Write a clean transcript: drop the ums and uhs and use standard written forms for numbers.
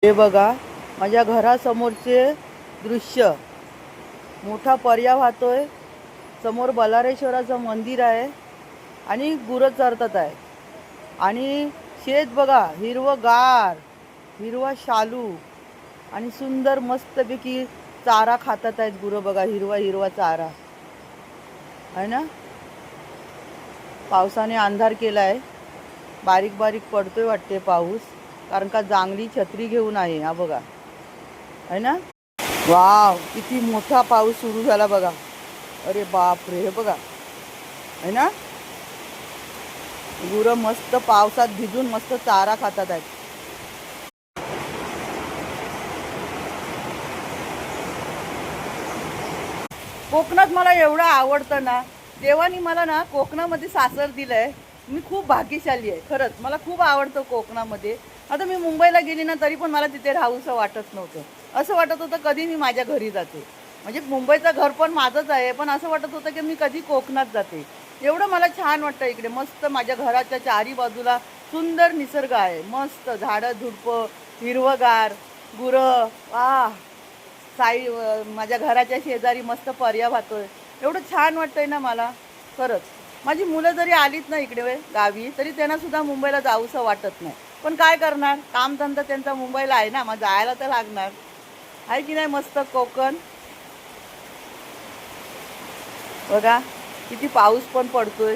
हे बघा माझ्या घरासमोरचे दृश्य. मोठा पर्या वाहतोय. समोर बलारेश्वराचं मंदिर आहे आणि गुरं चरतात आहे. आणि शेत बघा हिरवगार, हिरवा शालू आणि सुंदर मस्तपैकी चारा खातात आहेत गुरं. बघा हिरवा हिरवा चारा आहे ना. पावसाने अंधार केला आहे. बारीक बारीक पडतोय वाटते पाऊस, कारण का चांगली छत्री घेऊन आहे. हा बघा आहे ना. वाव किती मोठा पाऊस सुरू झाला बघा. अरे बाप रे, हे बघा आहे ना. गुरं मस्त पावसात भिजून मस्त चारा खातात आहेत. कोकणात मला एवढं आवडतं ना. देवानी मला ना कोकणामध्ये सासर दिलंय. मी खूप भाग्यशाली आहे खरंच. मला खूप आवडतं कोकणामध्ये. आता मी मुंबईला गेली ना तरी पण मला तिथे राहूसं वाटत नव्हतं. असं वाटत होतं कधी मी माझ्या घरी जाते. म्हणजे मुंबईचं घर पण माझंच आहे, पण असं वाटत होतं की मी कधी कोकणात जाते. एवढं मला छान वाटतं इकडे. मस्त माझ्या घराच्या चारी बाजूला सुंदर निसर्ग आहे. मस्त झाडं झुडपं, हिरवगार, गुरं. माझ्या घराच्या शेजारी मस्त पर्या वाहतोय. एवढं छान वाटतंय ना मला खरंच. माझी मुलं जरी आलीत ना इकडे गावी तरी त्यांना सुद्धा मुंबईला जाऊसं वाटत नाही. पण काय करणार, कामधंदा त्यांचा मुंबईला आहे ना, मग जायला तर लागणार आहे की नाही. मस्त कोकण बघा किती पाऊस पण पडतोय.